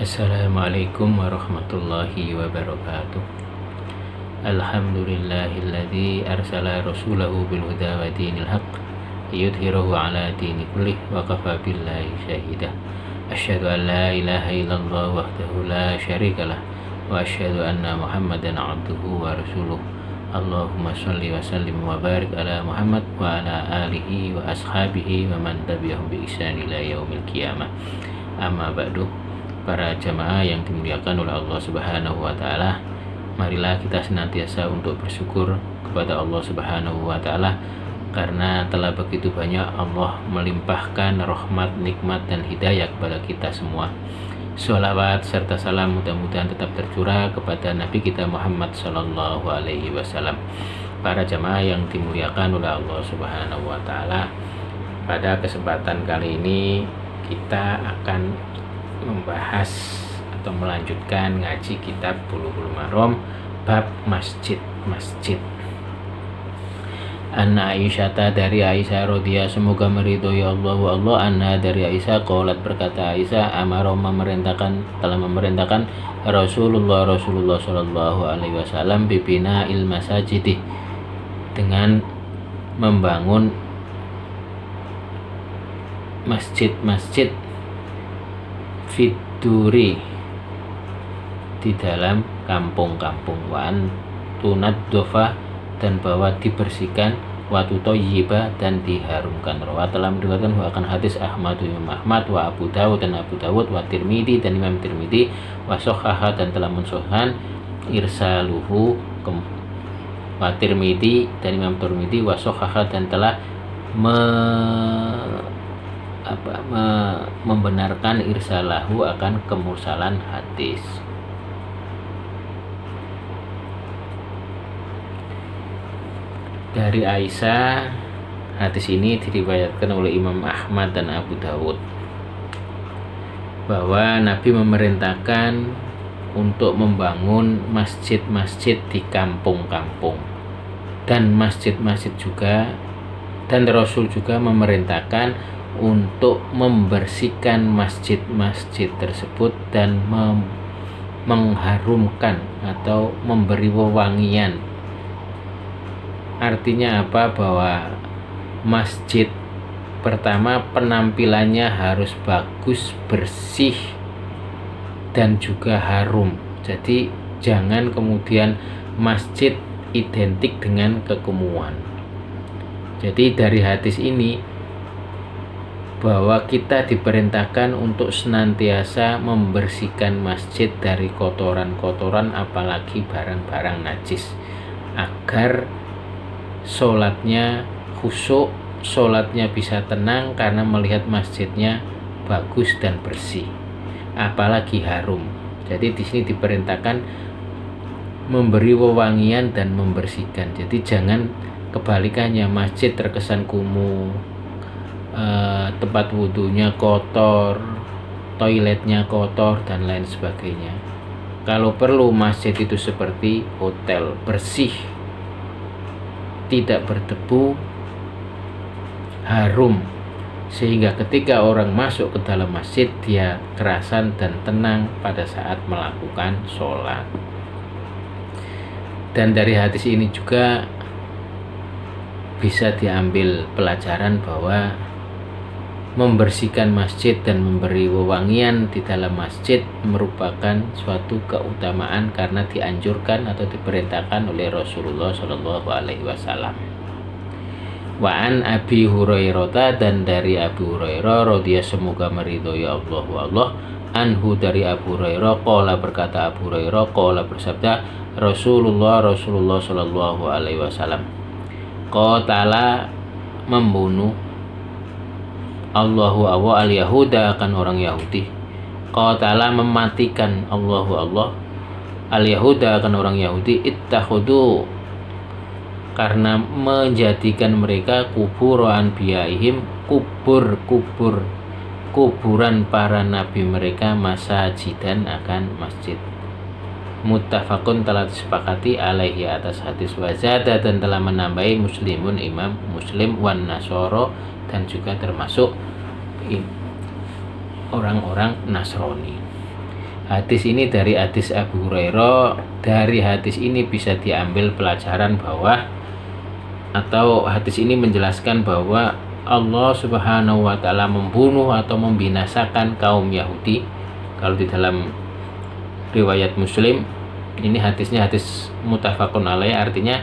Assalamualaikum warahmatullahi wabarakatuh. Alhamdulillahilladzi arsala rasulahu bil huda wa dinil haqq liyudhhirahu ala dini kullih wa kafa billahi syahida. Asyhadu an la ilaha illallah wahdahu la syarikalah wa asyhadu anna Muhammadan abduhu wa rasuluh. Allahumma shalli wa sallim wa barik ala Muhammad wa ala alihi wa ashabihi wa man tabi'ahum bi ihsan ila yaumil qiyamah. Amma ba'du. Para jamaah yang dimuliakan oleh Allah Subhanahu wa taala, marilah kita senantiasa untuk bersyukur kepada Allah Subhanahu wa taala karena telah begitu banyak Allah melimpahkan rahmat, nikmat dan hidayah kepada kita semua. Sholawat serta salam mudah-mudahan tetap tercurah kepada Nabi kita Muhammad sallallahu alaihi wasallam. Para jamaah yang dimuliakan oleh Allah Subhanahu wa taala, pada kesempatan kali ini kita akan membahas atau melanjutkan ngaji kitab Bulughul Maram bab masjid. Anna Aisyata, dari Aisyah radhiyallahu, semoga meridhoi Allah anna, dari Aisyah qalat, berkata Aisyah, telah memerintahkan Rasulullah sallallahu alaihi wasallam bibina il masajidi, dengan membangun masjid fiduri, di dalam kampung-kampung, wan tunaddofa, dan bahwa dibersihkan, watu toyiba, dan diharumkan. Rawa telah meriwayatkan akan hadis Imam Ahmad wa Abu Dawud dan Abu Dawud wa Tirmidzi dan Imam Tirmidzi wa sahhaha, dan telah mensahihkan irsaluhu wa Tirmidzi dan Imam Tirmidzi wa sahhaha, dan telah membenarkan irsalahu akan kemursalan hadis. Dari Aisyah, hadis ini diriwayatkan oleh Imam Ahmad dan Abu Dawud bahwa Nabi memerintahkan untuk membangun masjid-masjid di kampung-kampung, dan masjid-masjid juga, dan Rasul juga memerintahkan untuk membersihkan masjid-masjid tersebut dan mengharumkan atau memberi wewangian. Artinya apa? Bahwa masjid pertama penampilannya harus bagus, bersih, dan juga harum. Jadi jangan kemudian masjid identik dengan kekumuan. Jadi dari hadis ini bahwa kita diperintahkan untuk senantiasa membersihkan masjid dari kotoran-kotoran, apalagi barang-barang najis, agar sholatnya khusyuk, sholatnya bisa tenang karena melihat masjidnya bagus dan bersih, apalagi harum. Jadi di sini diperintahkan memberi wewangian dan membersihkan. Jadi jangan kebalikannya, masjid terkesan kumuh, tempat wudhunya kotor, toiletnya kotor, dan lain sebagainya. Kalau perlu masjid itu seperti hotel, bersih, tidak berdebu, harum, sehingga ketika orang masuk ke dalam masjid dia kerasan dan tenang pada saat melakukan sholat. Dan dari hadis ini juga bisa diambil pelajaran bahwa membersihkan masjid dan memberi wewangian di dalam masjid merupakan suatu keutamaan karena dianjurkan atau diperintahkan oleh Rasulullah Shallallahu alaihi wasallam. Wa an Abi Hurairah, dan dari Abu Hurairah radhiyallahu, semoga meridhoi Allah anhu, dari Abu Hurairah qala, berkata Abu Hurairah, qala, bersabda Rasulullah Shallallahu alaihi wasallam, qatala, membunuh Allahu Allah al-Yahuda, akan orang Yahudi. Qatala, mematikan Allahu Allah al-Yahuda, akan orang Yahudi. Ittakhudu, karena menjadikan mereka kubur anbiyaihim, kuburan para nabi mereka, masajidan, akan masjid. Muttafaqun, telah disepakati alaihi, atas hadis. Wazada, dan telah menambahi Muslimun, Imam Muslim, wan Nasoro, dan juga termasuk orang-orang Nasrani. Hadis ini dari hadis Abu Hurairah. Dari hadis ini bisa diambil pelajaran bahwa, atau hadis ini menjelaskan bahwa Allah Subhanahu wa taala membunuh atau membinasakan kaum Yahudi. Kalau di dalam riwayat Muslim, ini hadisnya hadis muttafaqun alaih, artinya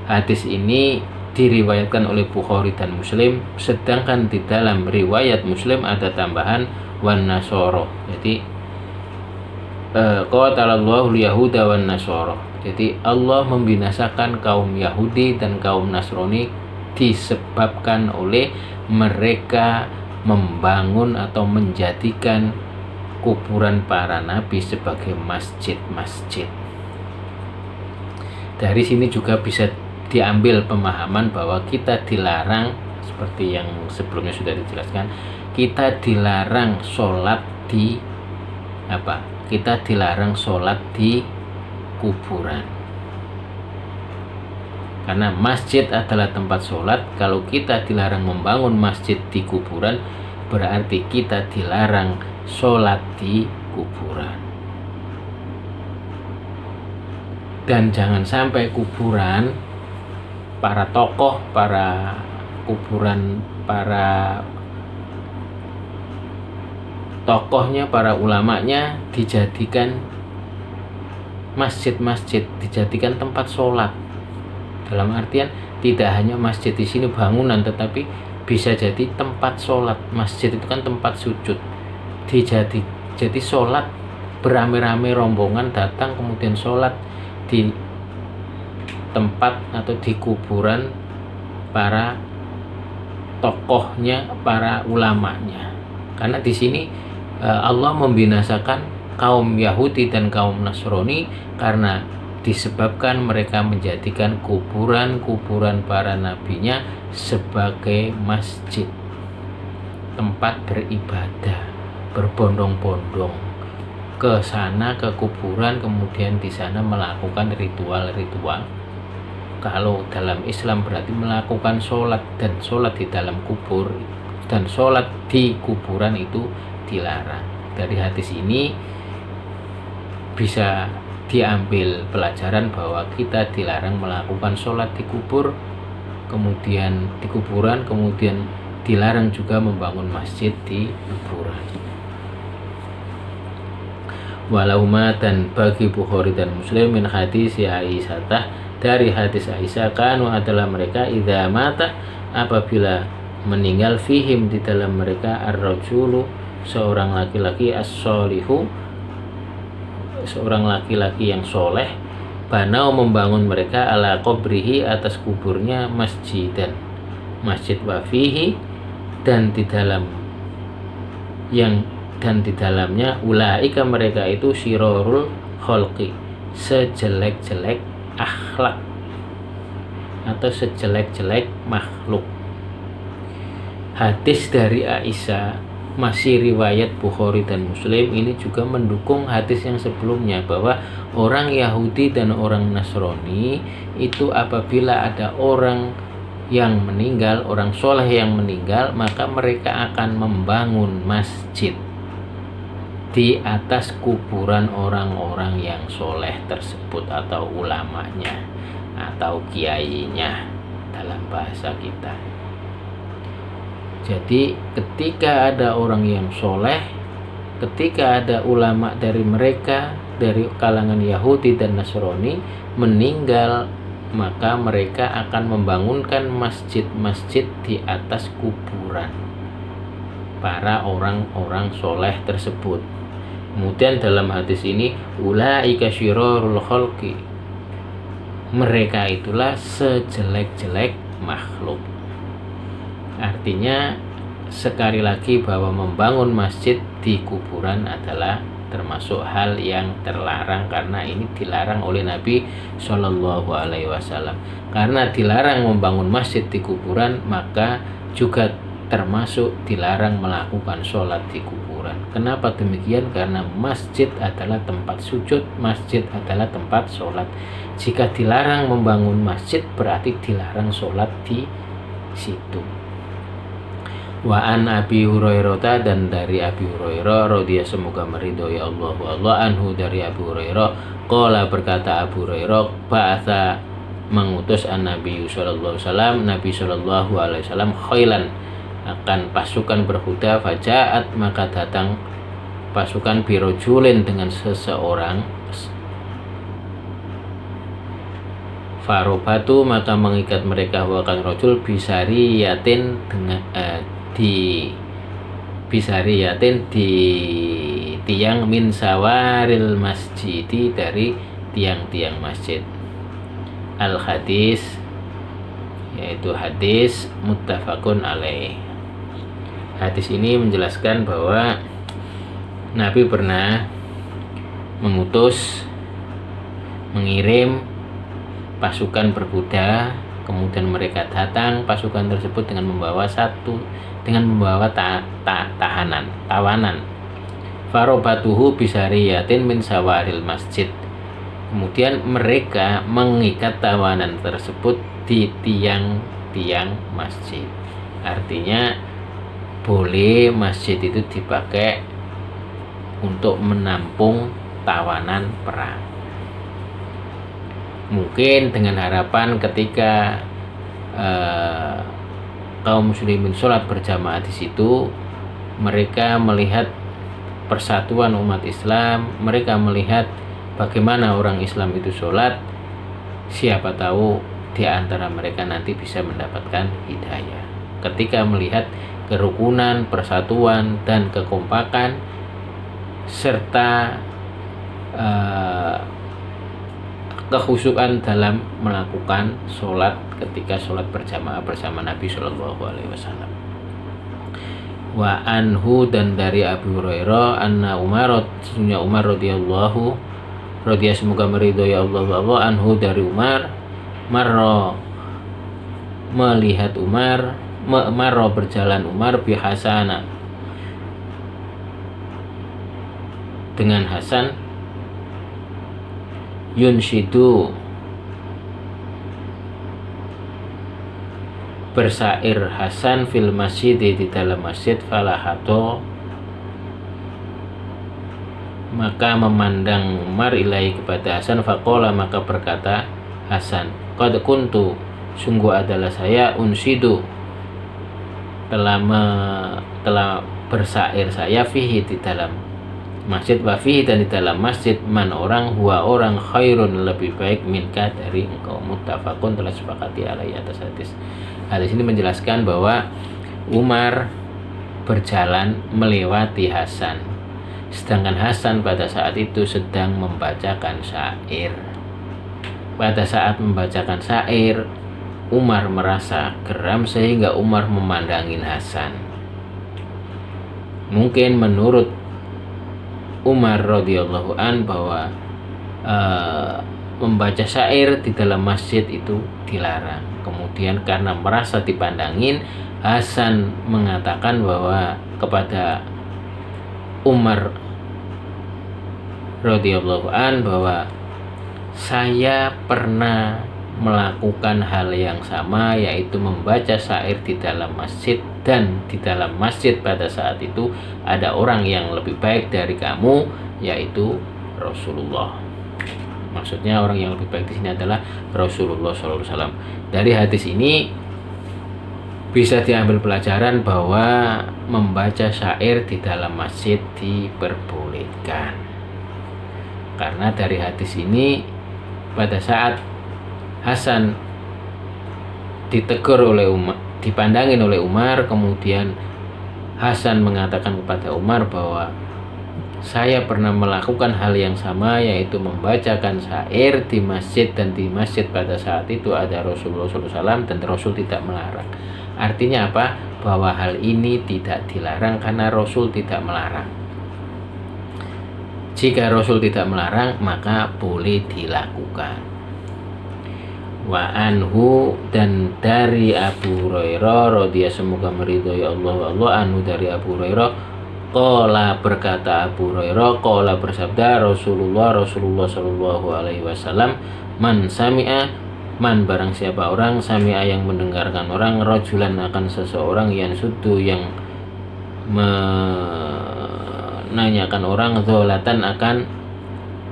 hadis ini diriwayatkan oleh Bukhari dan Muslim, sedangkan di dalam riwayat Muslim ada tambahan wan nasoro. Jadi qatalallahu yahuda wan nasoro. Jadi Allah membinasakan kaum Yahudi dan kaum Nasrani disebabkan oleh mereka membangun atau menjadikan kuburan para nabi sebagai masjid-masjid. Dari sini juga bisa diambil pemahaman bahwa kita dilarang, seperti yang sebelumnya sudah dijelaskan, kita dilarang sholat di Kita dilarang sholat di kuburan. Karena masjid adalah tempat sholat. Kalau kita dilarang membangun masjid di kuburan, berarti kita dilarang sholat di kuburan. Dan jangan sampai kuburan para tokoh, para kuburan para tokohnya, para ulamanya dijadikan masjid-masjid, dijadikan tempat sholat. Dalam artian tidak hanya masjid di sini bangunan, tetapi bisa jadi tempat sholat. Masjid itu kan tempat sujud. Jadi sholat beramai-ramai, rombongan datang kemudian sholat di tempat atau di kuburan para tokohnya, para ulamanya. Karena di sini Allah membinasakan kaum Yahudi dan kaum Nasrani karena disebabkan mereka menjadikan kuburan-kuburan para nabinya sebagai masjid, tempat beribadah, berbondong-bondong ke sana, ke kuburan, kemudian di sana melakukan ritual-ritual. Kalau dalam Islam berarti melakukan sholat, dan sholat di dalam kubur dan sholat di kuburan itu dilarang. Dari hadis ini bisa diambil pelajaran bahwa kita dilarang melakukan sholat di kubur, kemudian di kuburan, kemudian dilarang juga membangun masjid di kuburan. Walauma, dan bagi Bukhari dan Muslim, min hadis Aisyah, dari hadis Aisyah, kanu adalah mereka idza mata, apabila meninggal, fihim di dalam mereka, ar-rajulu seorang laki-laki, as-solihu seorang laki-laki yang soleh, banau membangun mereka, ala qabrihi atas kuburnya, masjidan masjid, wafihi dan di dalamnya ulaika mereka itu syirorul kholqi, sejelek-jelek akhlak atau sejelek-jelek makhluk. Hadis dari Aisyah masih riwayat Bukhari dan Muslim, ini juga mendukung hadis yang sebelumnya bahwa orang Yahudi dan orang Nasrani itu apabila ada orang yang meninggal, orang soleh yang meninggal, maka mereka akan membangun masjid di atas kuburan orang-orang yang soleh tersebut, atau ulamanya atau kiainya dalam bahasa kita. Jadi ketika ada orang yang soleh, ketika ada ulama dari mereka, dari kalangan Yahudi dan Nasrani meninggal, maka mereka akan membangunkan masjid-masjid di atas kuburan para orang-orang soleh tersebut. Kemudian dalam hadis ini, ulaika syirorul khalqi, mereka itulah sejelek-jelek makhluk. Artinya sekali lagi bahwa membangun masjid di kuburan adalah termasuk hal yang terlarang, karena ini dilarang oleh Nabi Shallallahu Alaihi Wasallam. Karena dilarang membangun masjid di kuburan, maka juga termasuk dilarang melakukan sholat di kuburan. Kenapa demikian? Karena masjid adalah tempat sujud, masjid adalah tempat sholat. Jika dilarang membangun masjid, berarti dilarang sholat di situ. Wa an Abi Hurairah, dan dari Abi Hurairah radhiyallahu semoga meridhoi Allah anhu, dari Abu Hurairah qala berkata Abu Hurairah, ba'atha mengutus Nabi sallallahu alaihi wasallam, Nabi sallallahu alaihi wasallam khailan akan pasukan berkuda, fajaat maka datang pasukan birojulin dengan seseorang, farobatu maka mengikat mereka wakan rojul bisariyatin dengan di bisariyatin di tiang min sawaril masjidi, dari tiang-tiang masjid. Al hadis yaitu hadis muttafaqun alaih. Hadis ini menjelaskan bahwa Nabi pernah mengirim pasukan berkuda, kemudian mereka datang pasukan tersebut dengan membawa tawanan. Farobatuhu bisariyatin min sawaril masjid. Kemudian mereka mengikat tawanan tersebut di tiang-tiang masjid. Artinya boleh masjid itu dipakai untuk menampung tawanan perang. Mungkin dengan harapan ketika kaum muslimin sholat berjamaah di situ, mereka melihat persatuan umat Islam, mereka melihat bagaimana orang Islam itu sholat, siapa tahu di antara mereka nanti bisa mendapatkan hidayah. Ketika melihat kerukunan, persatuan, dan kekompakan serta kekhusyukan dalam melakukan sholat ketika sholat berjamaah bersama Nabi Shallallahu Alaihi Wasallam. Wa anhu, dan dari Abu Hurairah, anna Umar, sesungguhnya Umar radhiyallahu semoga meridhoi Allah anhu, dari Umar, marra melihat Umar, marra berjalan Umar bihasana dengan Hasan, yunshidu bersair Hasan fil masjid, di dalam masjid, falahato maka memandang Umar ilai kepada Hasan, faqala maka berkata Hasan, qad kuntu sungguh adalah saya, unsidu telah bersair saya, fihi di dalam masjid, wa fihi dan di dalam masjid, man orang, huwa orang, khairun lebih baik, minka dari engkau, muttafaqun telah sepakati alaihi atas hadis. Hadis ini menjelaskan bahwa Umar berjalan melewati Hasan, sedangkan Hasan pada saat itu sedang membacakan syair. Pada saat membacakan syair, Umar merasa geram sehingga Umar memandangin Hasan. Mungkin menurut Umar radhiyallahu an bahwa membaca syair di dalam masjid itu dilarang. Kemudian karena merasa dipandangin, Hasan mengatakan bahwa kepada Umar radhiyallahu an bahwa saya pernah melakukan hal yang sama, yaitu membaca syair di dalam masjid, dan di dalam masjid pada saat itu ada orang yang lebih baik dari kamu, yaitu Rasulullah. Maksudnya orang yang lebih baik di sini adalah Rasulullah SAW. Dari hadis ini bisa diambil pelajaran bahwa membaca syair di dalam masjid diperbolehkan. Karena dari hadis ini pada saat Hasan ditegur oleh Umar, dipandangin oleh Umar, kemudian Hasan mengatakan kepada Umar bahwa saya pernah melakukan hal yang sama, yaitu membacakan syair di masjid, dan di masjid pada saat itu ada Rasulullah SAW dan Rasul tidak melarang. Artinya apa? Bahwa hal ini tidak dilarang karena Rasul tidak melarang. Jika Rasul tidak melarang, maka boleh dilakukan. Wa anhu, dan dari Abu Hurairah radhiyallahu semoga meridhoi Allah anhu, dari Abu Hurairah qala berkata Abu Hurairah, qala bersabda Rasulullah sallallahu alaihi wasallam, man sami'a Man barang siapa orang sami'a yang mendengarkan orang rajulan akan seseorang yang sudu yang menanyakan orang dholatan akan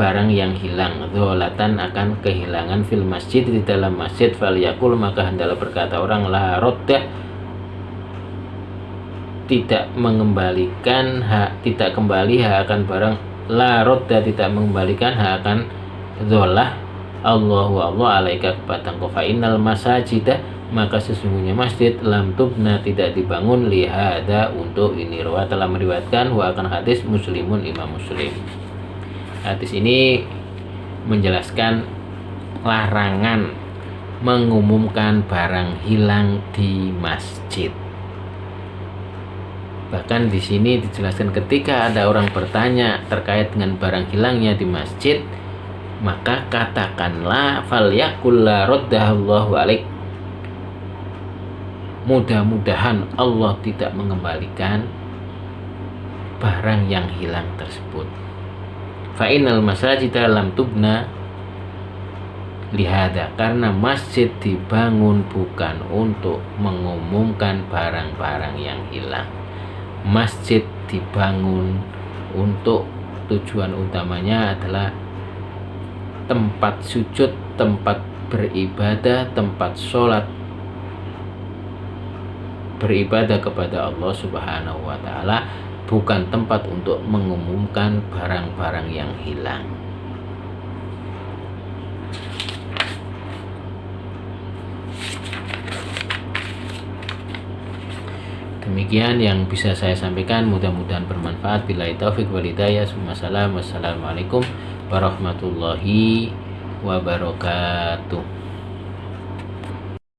barang yang hilang, dholatan akan kehilangan fil masjid di dalam masjid, falyakul maka hendaklah berkata orang la roddah tidak mengembalikan hak, tidak kembali hak akan barang, la roddah tidak mengembalikan hak akan dholah Allahu Allah alaika kepada engkau fa innal masajidah maka sesungguhnya masjid lam tubna tidak dibangun lihada untuk ini. Rawa telah meriwayatkan wa akan hadis Muslimun Imam Muslim. Hadis ini menjelaskan larangan mengumumkan barang hilang di masjid. Bahkan di sini dijelaskan ketika ada orang bertanya terkait dengan barang hilangnya di masjid, maka katakanlah falyakul la raddahallahu alaik, mudah-mudahan Allah tidak mengembalikan barang yang hilang tersebut. Fa innal masajida lam tubna lihada, karena masjid dibangun bukan untuk mengumumkan barang-barang yang hilang. Masjid dibangun untuk tujuan utamanya adalah tempat sujud, tempat beribadah, tempat sholat, beribadah kepada Allah Subhanahu wa Ta'ala, bukan tempat untuk mengumumkan barang-barang yang hilang. Demikian yang bisa saya sampaikan, mudah-mudahan bermanfaat. Billahi taufik wal hidayah. Wassalamualaikum warahmatullahi wabarakatuh.